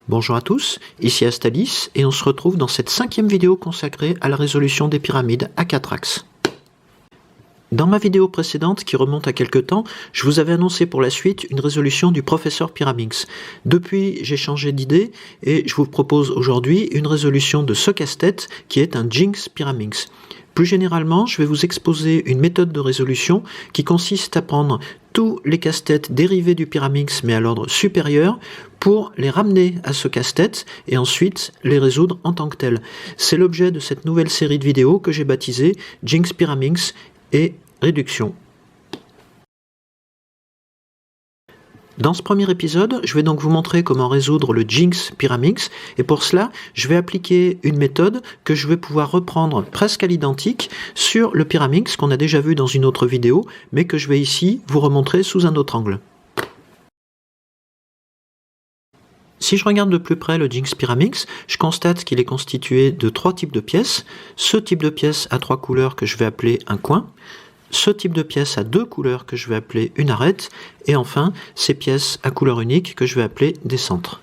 Bonjour à tous, ici Astalis et on se retrouve dans cette 5e vidéo consacrée à la résolution des pyramides à 4 axes. Dans ma vidéo précédente, qui remonte à quelques temps, je vous avais annoncé pour la suite une résolution du professeur Pyraminx. Depuis, j'ai changé d'idée et je vous propose aujourd'hui une résolution de ce casse-tête qui est un Jinx Pyraminx. Plus généralement, je vais vous exposer une méthode de résolution qui consiste à prendre tous les casse-têtes dérivés du Pyraminx mais à l'ordre supérieur pour les ramener à ce casse-tête et ensuite les résoudre en tant que tels. C'est l'objet de cette nouvelle série de vidéos que j'ai baptisée Jinx Pyraminx et réduction. Dans ce premier épisode, je vais donc vous montrer comment résoudre le Jinx Pyraminx et pour cela, je vais appliquer une méthode que je vais pouvoir reprendre presque à l'identique sur le Pyraminx qu'on a déjà vu dans une autre vidéo, mais que je vais ici vous remontrer sous un autre angle. Si je regarde de plus près le Jinx Pyraminx, je constate qu'il est constitué de 3 types de pièces. Ce type de pièce à 3 couleurs que je vais appeler un coin. Ce type de pièce à 2 couleurs que je vais appeler une arête, et enfin ces pièces à couleur unique que je vais appeler des centres.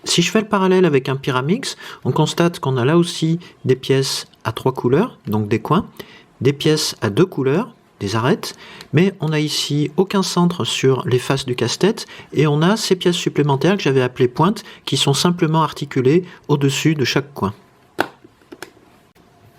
Si je fais le parallèle avec un Pyraminx, on constate qu'on a là aussi des pièces à 3 couleurs, donc des coins, des pièces à 2 couleurs, des arêtes, mais on n'a ici aucun centre sur les faces du casse-tête, et on a ces pièces supplémentaires que j'avais appelées pointes, qui sont simplement articulées au-dessus de chaque coin.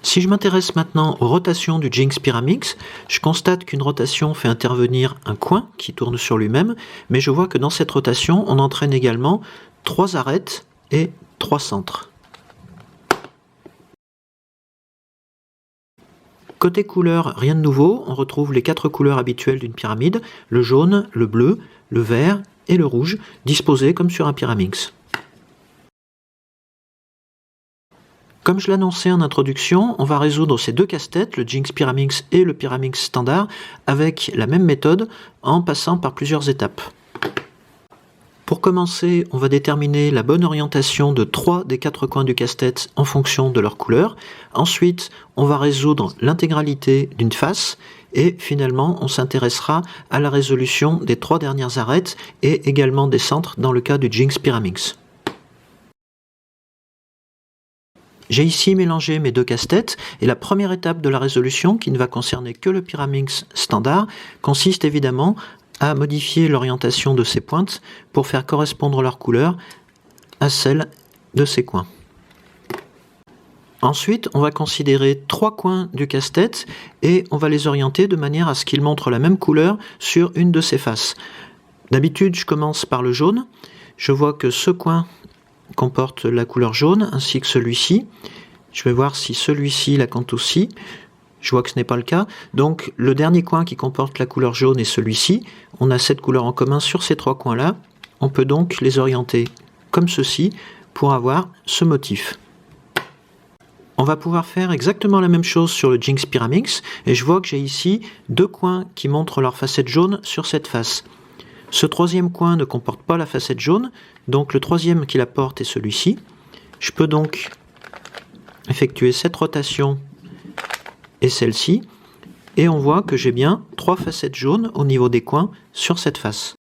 Si je m'intéresse maintenant aux rotations du Jinx Pyraminx, je constate qu'une rotation fait intervenir un coin qui tourne sur lui-même, mais je vois que dans cette rotation, on entraîne également 3 arêtes et 3 centres. Côté couleur, rien de nouveau, on retrouve les 4 couleurs habituelles d'une pyramide, le jaune, le bleu, le vert et le rouge, disposés comme sur un Pyraminx. Comme je l'annonçais en introduction, on va résoudre ces deux casse-têtes, le Jinx Pyraminx et le Pyraminx standard, avec la même méthode en passant par plusieurs étapes. Pour commencer, on va déterminer la bonne orientation de 3 des 4 coins du casse-tête en fonction de leur couleur. Ensuite, on va résoudre l'intégralité d'une face et finalement, on s'intéressera à la résolution des 3 dernières arêtes et également des centres dans le cas du Jinx Pyraminx. J'ai ici mélangé mes deux casse-têtes et la première étape de la résolution, qui ne va concerner que le Pyraminx standard, consiste évidemment à modifier l'orientation de ces pointes pour faire correspondre leur couleur à celle de ces coins. Ensuite, on va considérer 3 coins du casse-tête et on va les orienter de manière à ce qu'ils montrent la même couleur sur une de ces faces. D'habitude, je commence par le jaune. Je vois que ce coin comporte la couleur jaune ainsi que celui-ci. Je vais voir si celui-ci la compte aussi. Je vois que ce n'est pas le cas. Donc le dernier coin qui comporte la couleur jaune est celui-ci. On a cette couleur en commun sur ces 3 coins-là. On peut donc les orienter comme ceci pour avoir ce motif. On va pouvoir faire exactement la même chose sur le Jinx Pyraminx et je vois que j'ai ici 2 coins qui montrent leur facette jaune sur cette face. Ce troisième coin ne comporte pas la facette jaune, donc le troisième qui la porte est celui-ci. Je peux donc effectuer cette rotation et celle-ci, et on voit que j'ai bien 3 facettes jaunes au niveau des coins sur cette face.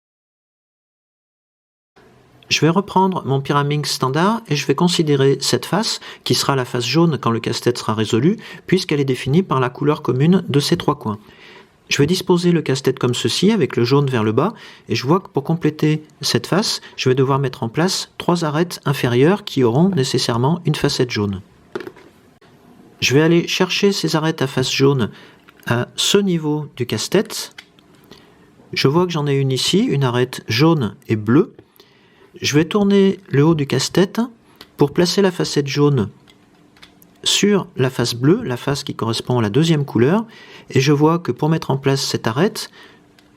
Je vais reprendre mon Pyraminx standard et je vais considérer cette face, qui sera la face jaune quand le casse-tête sera résolu, puisqu'elle est définie par la couleur commune de ces 3 coins. Je vais disposer le casse-tête comme ceci, avec le jaune vers le bas, et je vois que pour compléter cette face, je vais devoir mettre en place 3 arêtes inférieures qui auront nécessairement une facette jaune. Je vais aller chercher ces arêtes à face jaune à ce niveau du casse-tête. Je vois que j'en ai une ici, une arête jaune et bleue. Je vais tourner le haut du casse-tête pour placer la facette jaune sur la face bleue, la face qui correspond à la deuxième couleur, et je vois que pour mettre en place cette arête,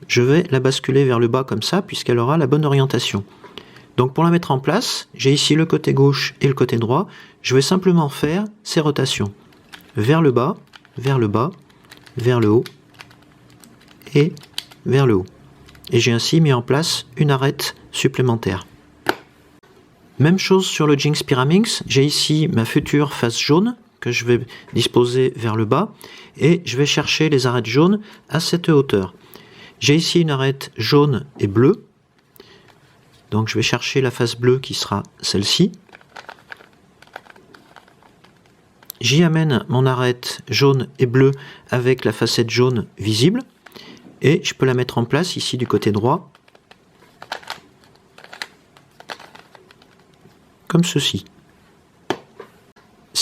je vais la basculer vers le bas comme ça, puisqu'elle aura la bonne orientation. Donc pour la mettre en place, j'ai ici le côté gauche et le côté droit, je vais simplement faire ces rotations. Vers le bas, vers le bas, vers le haut, et vers le haut. Et j'ai ainsi mis en place une arête supplémentaire. Même chose sur le Jinx Pyraminx, j'ai ici ma future face jaune que je vais disposer vers le bas et je vais chercher les arêtes jaunes à cette hauteur. J'ai ici une arête jaune et bleue, Donc je vais chercher la face bleue qui sera celle-ci. J'y amène mon arête jaune et bleue avec la facette jaune visible. Et je peux la mettre en place ici du côté droit. Comme ceci.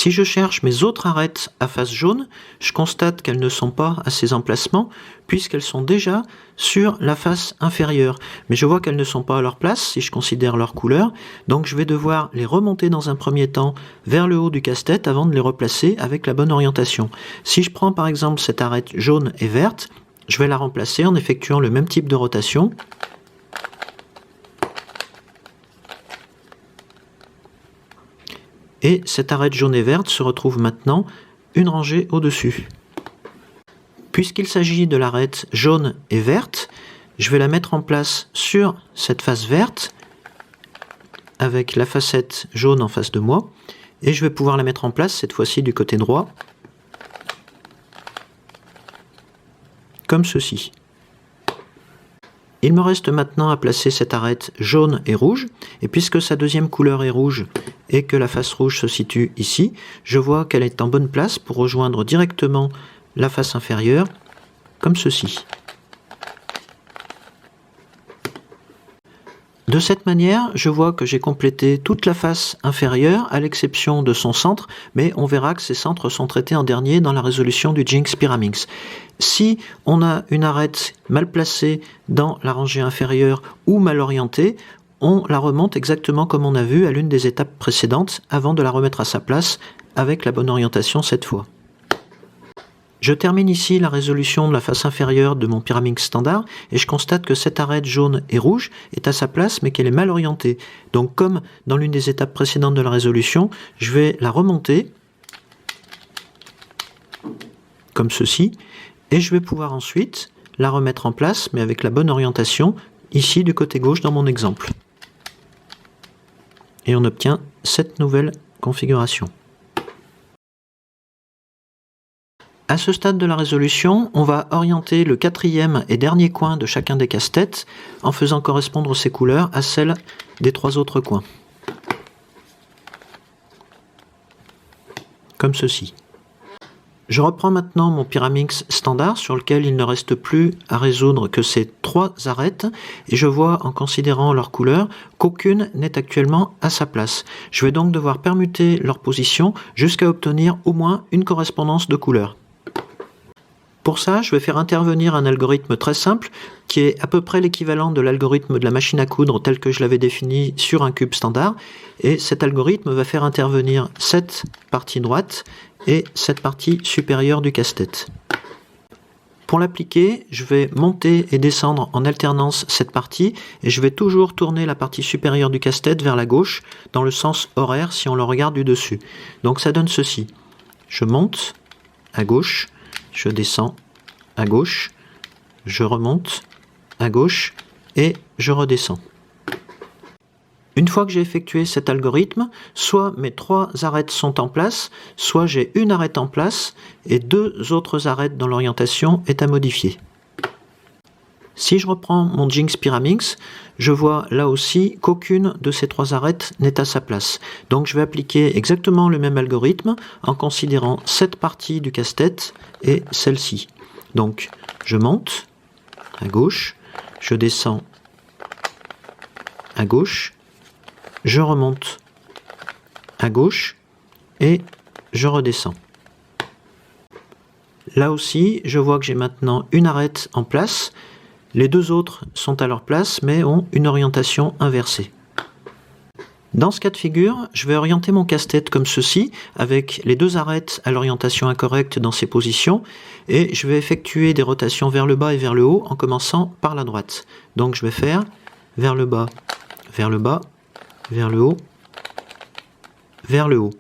Si je cherche mes autres arêtes à face jaune, je constate qu'elles ne sont pas à ces emplacements puisqu'elles sont déjà sur la face inférieure. Mais je vois qu'elles ne sont pas à leur place si je considère leur couleur, donc je vais devoir les remonter dans un premier temps vers le haut du casse-tête avant de les replacer avec la bonne orientation. Si je prends par exemple cette arête jaune et verte, je vais la remplacer en effectuant le même type de rotation. Et cette arête jaune et verte se retrouve maintenant une rangée au-dessus. Puisqu'il s'agit de l'arête jaune et verte, je vais la mettre en place sur cette face verte avec la facette jaune en face de moi et je vais pouvoir la mettre en place cette fois-ci du côté droit comme ceci. Il me reste maintenant à placer cette arête jaune et rouge, et puisque sa deuxième couleur est rouge et que la face rouge se situe ici, je vois qu'elle est en bonne place pour rejoindre directement la face inférieure, comme ceci. De cette manière, je vois que j'ai complété toute la face inférieure, à l'exception de son centre, mais on verra que ces centres sont traités en dernier dans la résolution du Jinx Pyraminx. Si on a une arête mal placée dans la rangée inférieure ou mal orientée, on la remonte exactement comme on a vu à l'une des étapes précédentes, avant de la remettre à sa place avec la bonne orientation cette fois. Je termine ici la résolution de la face inférieure de mon Pyraminx standard et je constate que cette arête jaune et rouge est à sa place mais qu'elle est mal orientée. Donc comme dans l'une des étapes précédentes de la résolution, je vais la remonter comme ceci et je vais pouvoir ensuite la remettre en place mais avec la bonne orientation ici du côté gauche dans mon exemple. Et on obtient cette nouvelle configuration. À ce stade de la résolution, on va orienter le quatrième et dernier coin de chacun des casse-têtes en faisant correspondre ces couleurs à celles des trois autres coins. Comme ceci. Je reprends maintenant mon Pyraminx standard sur lequel il ne reste plus à résoudre que ces trois arêtes et je vois en considérant leur couleur qu'aucune n'est actuellement à sa place. Je vais donc devoir permuter leur position jusqu'à obtenir au moins une correspondance de couleurs. Pour ça, je vais faire intervenir un algorithme très simple qui est à peu près l'équivalent de l'algorithme de la machine à coudre tel que je l'avais défini sur un cube standard. Et cet algorithme va faire intervenir cette partie droite et cette partie supérieure du casse-tête. Pour l'appliquer, je vais monter et descendre en alternance cette partie et je vais toujours tourner la partie supérieure du casse-tête vers la gauche dans le sens horaire si on le regarde du dessus. Donc ça donne ceci. Je monte à gauche. Je descends à gauche, je remonte à gauche et je redescends. Une fois que j'ai effectué cet algorithme, soit mes trois arêtes sont en place, soit j'ai une arête en place et deux autres arêtes dont l'orientation est à modifier. Si je reprends mon Jinx Pyraminx, je vois là aussi qu'aucune de ces trois arêtes n'est à sa place. Donc je vais appliquer exactement le même algorithme en considérant cette partie du casse-tête et celle-ci. Donc je monte à gauche, je descends à gauche, je remonte à gauche et je redescends. Là aussi, je vois que j'ai maintenant une arête en place. Les deux autres sont à leur place, mais ont une orientation inversée. Dans ce cas de figure, je vais orienter mon casse-tête comme ceci, avec les deux arêtes à l'orientation incorrecte dans ces positions, et je vais effectuer des rotations vers le bas et vers le haut, en commençant par la droite. Donc je vais faire vers le bas, vers le bas, vers le haut, vers le haut.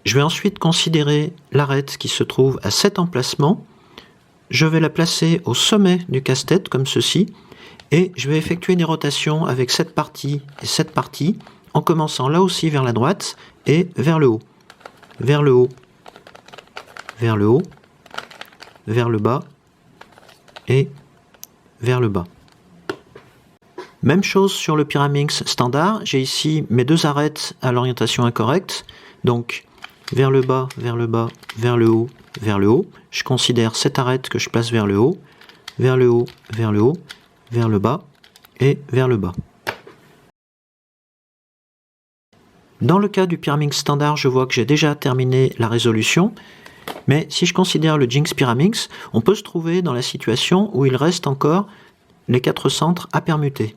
Je vais ensuite considérer l'arête qui se trouve à cet emplacement. Je vais la placer au sommet du casse-tête comme ceci et je vais effectuer des rotations avec cette partie et cette partie en commençant là aussi vers la droite et vers le haut, vers le haut, vers le haut, vers le bas et vers le bas. Même chose sur le Pyraminx standard, j'ai ici mes deux arêtes à l'orientation incorrecte, donc vers le bas, vers le bas, vers le haut, vers le haut. Je considère cette arête que je place vers le haut, vers le haut, vers le haut, vers le bas et vers le bas. Dans le cas du Pyraminx standard, je vois que j'ai déjà terminé la résolution, mais si je considère le Jinx Pyraminx, on peut se trouver dans la situation où il reste encore les 4 centres à permuter.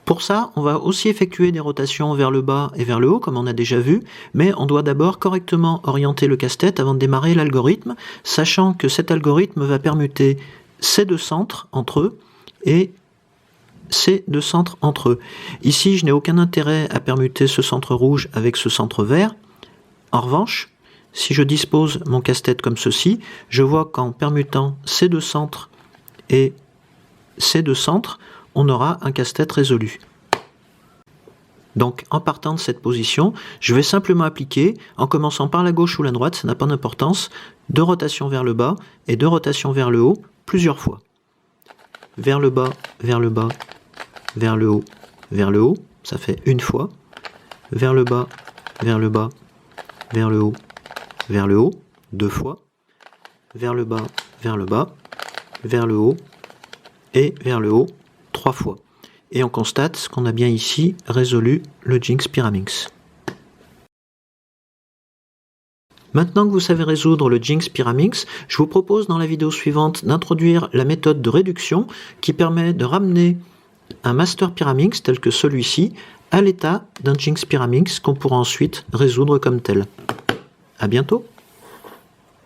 Pour ça, on va aussi effectuer des rotations vers le bas et vers le haut, comme on a déjà vu, mais on doit d'abord correctement orienter le casse-tête avant de démarrer l'algorithme, sachant que cet algorithme va permuter ces deux centres entre eux et ces deux centres entre eux. Ici, je n'ai aucun intérêt à permuter ce centre rouge avec ce centre vert. En revanche, si je dispose mon casse-tête comme ceci, je vois qu'en permutant ces deux centres et ces deux centres, on aura un casse-tête résolu. Donc en partant de cette position, je vais simplement appliquer, en commençant par la gauche ou la droite, ça n'a pas d'importance, 2 rotations vers le bas et 2 rotations vers le haut, plusieurs fois. Vers le bas, vers le bas, vers le haut, ça fait une fois. Vers le bas, vers le bas, vers le haut, 2 fois. Vers le bas, vers le bas, vers le haut et vers le haut, 3 fois. Et on constate qu'on a bien ici résolu le Jinx Pyraminx. Maintenant que vous savez résoudre le Jinx Pyraminx, je vous propose dans la vidéo suivante d'introduire la méthode de réduction qui permet de ramener un Master Pyraminx tel que celui-ci à l'état d'un Jinx Pyraminx qu'on pourra ensuite résoudre comme tel. À bientôt!